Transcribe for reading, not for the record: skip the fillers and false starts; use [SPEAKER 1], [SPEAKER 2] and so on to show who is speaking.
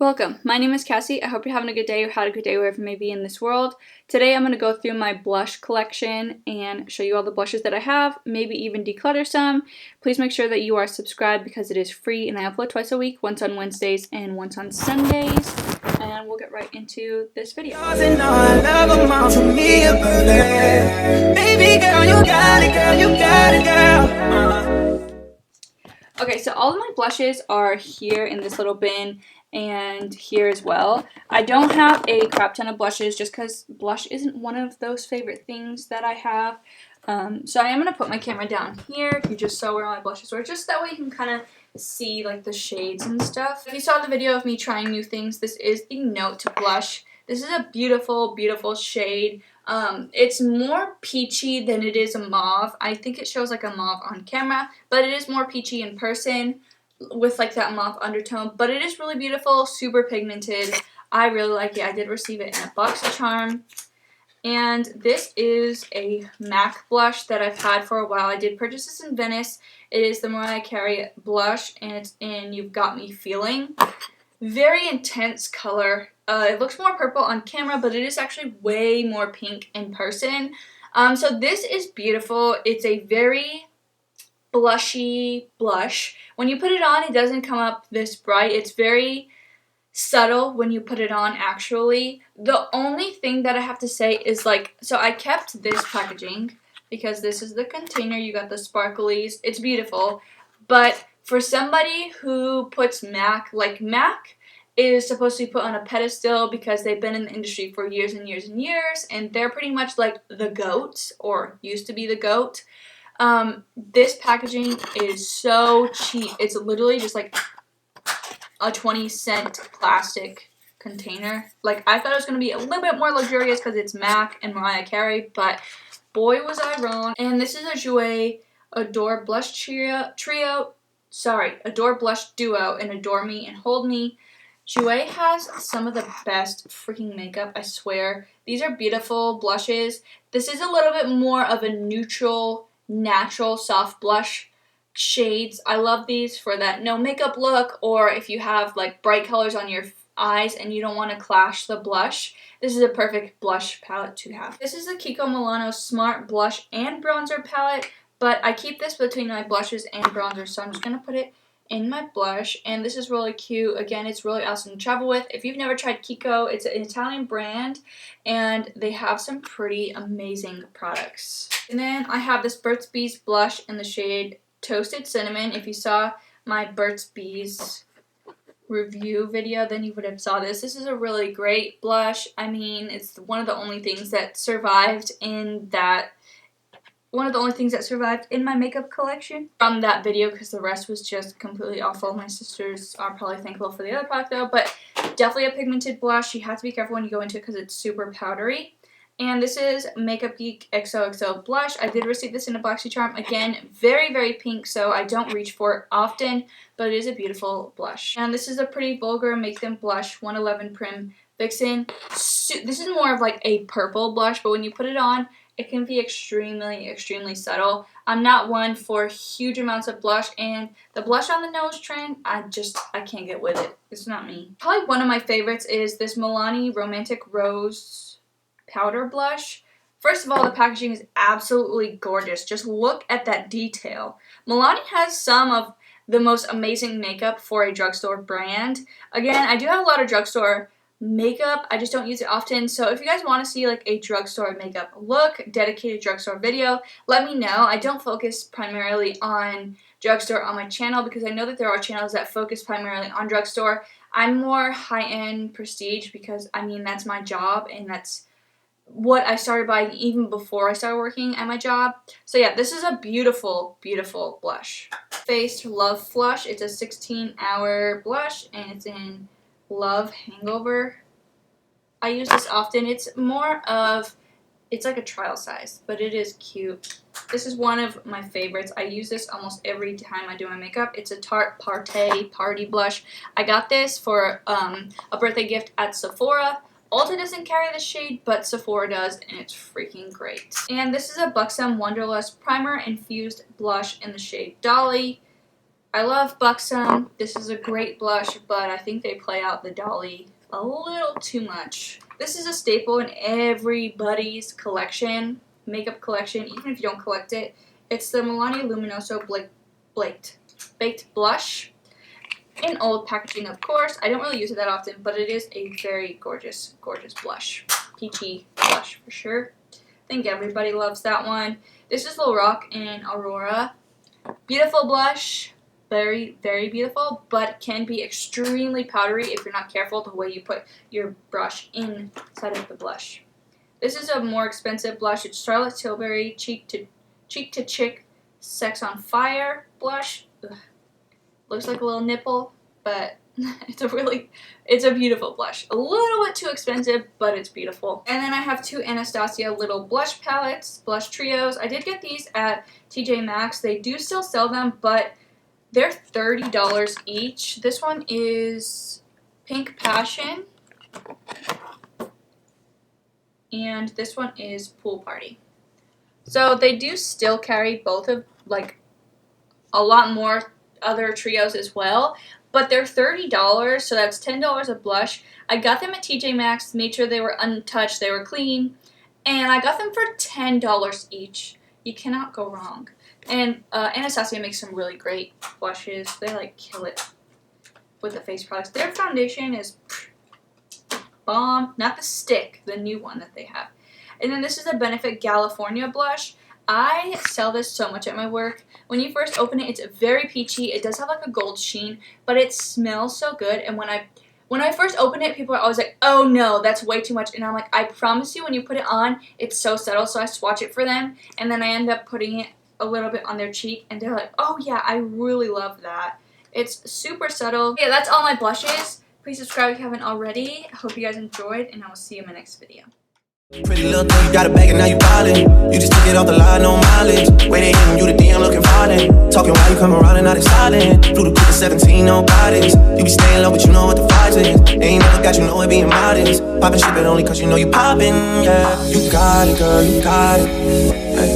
[SPEAKER 1] Welcome. My name is Cassie. I hope you're having a good day or had a good day wherever you may be in this world. Today I'm going to go through my blush collection and show you all the blushes that I have, maybe even declutter some. Please make sure that you are subscribed because it is free and I upload twice a week, once on Wednesdays and once on Sundays. And we'll get right into this video.
[SPEAKER 2] Baby girl, you got it, girl, you got it, girl.
[SPEAKER 1] Okay, so all of my blushes are here in this little bin and here as well. I don't have a crap ton of blushes just because blush isn't one of those favorite things that I have. So I am going to put my camera down here. You just saw where my blushes were, just that way you can kind of see like the shades and stuff. If you saw the video of me trying new things, this is the Note to Blush. This is a beautiful, beautiful shade. It's more peachy than it is a mauve. I think it shows like a mauve on camera, but it is more peachy in person with like that mauve undertone. But it is really beautiful, super pigmented. I really like it. I did receive it in a BoxyCharm. And this is a MAC blush that I've had for a while. I did purchase this in Venice. It is the Mariah Carey blush, and it's in You've Got Me Feeling. Very intense color. It looks more purple on camera, but it is actually way more pink in person. So this is beautiful. It's a very blushy blush. When you put it on, it doesn't come up this bright. It's very subtle when you put it on, actually. The only thing that I have to say is, like, so I kept this packaging because this is the container. You got the sparklies. It's beautiful. But for somebody who puts MAC, like MAC is supposed to be put on a pedestal because they've been in the industry for years and years and years, and they're pretty much like the GOAT, or used to be the GOAT. This packaging is so cheap. It's literally just like a 20-cent plastic container. Like, I thought it was going to be a little bit more luxurious because it's MAC and Mariah Carey, but boy was I wrong. And this is a Jouer Adore Blush Adore Blush Duo in Adore Me and Hold Me. Jouer has some of the best freaking makeup, I swear. These are beautiful blushes. This is a little bit more of a neutral, natural, soft blush shades. I love these for that no makeup look, or if you have like bright colors on your eyes and you don't want to clash the blush. This is a perfect blush palette to have. This is the Kiko Milano Smart Blush and Bronzer palette, but I keep this between my blushes and bronzers, so I'm just going to put it in my blush, and this is really cute. Again, it's really awesome to travel with. If you've never tried Kiko, it's an Italian brand, and they have some pretty amazing products. And then I have this Burt's Bees blush in the shade Toasted Cinnamon. If you saw my Burt's Bees review video, then you would have saw this. This is a really great blush. I mean, it's one of the only things that survived in my makeup collection from that video, because the rest was just completely awful. My sisters are probably thankful for the other product though, but definitely a pigmented blush. You have to be careful when you go into it because it's super powdery. And this is Makeup Geek XOXO blush. I did receive this in a BoxyCharm. Again, very, very pink, so I don't reach for it often, but it is a beautiful blush. And this is a Pretty Vulgar Make Them Blush 111 Prim Vixen. This is more of like a purple blush, but when you put it on, it can be extremely, extremely subtle. I'm not one for huge amounts of blush, and the blush on the nose trend, I can't get with it. It's not me. Probably one of my favorites is this Milani Romantic Rose powder blush. First of all, the packaging is absolutely gorgeous. Just look at that detail. Milani has some of the most amazing makeup for a drugstore brand. Again, I do have a lot of drugstore makeup. I just don't use it often. So if you guys want to see like a drugstore makeup look, dedicated drugstore video, let me know. I don't focus primarily on drugstore on my channel because I know that there are channels that focus primarily on drugstore. I'm more high-end prestige because, I mean, that's my job and that's what I started buying even before I started working at my job. So yeah, this is a beautiful, beautiful blush. Faced Love Flush. It's a 16-hour blush and it's in Love Hangover. I use this often. It's like a trial size, but it is cute. This is one of my favorites. I use this almost every time I do my makeup. It's a Tarte Party Blush. I got this for a birthday gift at Sephora. Ulta doesn't carry this shade, but Sephora does, and it's freaking great. And this is a Buxom Wanderlust Primer Infused Blush in the shade Dolly. I love Buxom. This is a great blush, but I think they play out the Dolly a little too much. This is a staple in everybody's collection, makeup collection, even if you don't collect it. It's the Milani Luminoso Baked Blush. In old packaging, of course. I don't really use it that often, but it is a very gorgeous, gorgeous blush. Peachy blush for sure. I think everybody loves that one. This is Lil Rock in Aurora. Beautiful blush. Very, very beautiful, but can be extremely powdery if you're not careful the way you put your brush inside of the blush. This is a more expensive blush. It's Charlotte Tilbury Cheek to Chick Sex on Fire blush. Ugh. Looks like a little nipple, but it's a beautiful blush. A little bit too expensive, but it's beautiful. And then I have two Anastasio little blush palettes, blush trios. I did get these at TJ Maxx. They do still sell them, but they're $30 each. This one is Pink Passion. And this one is Pool Party. So they do still carry both of, like, a lot more other trios as well. But they're $30, so that's $10 a blush. I got them at TJ Maxx, made sure they were untouched, they were clean. And I got them for $10 each. You cannot go wrong. And Anastasio makes some really great blushes. They like kill it with the face products. Their foundation is bomb. Not the stick, the new one that they have. And then this is a Benefit California blush. I sell this so much at my work. When you first open it, it's very peachy. It does have like a gold sheen, but it smells so good. And when I first open it, people are always like, oh no, that's way too much. And I'm like, I promise you, when you put it on, it's so subtle. So I swatch it for them. And then I end up putting it a little bit on their cheek. And they're like, oh yeah, I really love that. It's super subtle. Yeah, that's all my blushes. Please subscribe if you haven't already. I hope you guys enjoyed, and I will see you in my next video.
[SPEAKER 2] Pretty little thing, you got a bag and now you ballin'. You just took it off the line, no mileage. Waiting hitting you the DM looking violent. Talking while you come around and not silent. Flew the coupe at 17, no bodies. You be staying low, but you know what the price is. Ain't never got you know it being modest. Poppin' shit, but only cause you know you poppin', yeah. You got it, girl, you got it. Hey.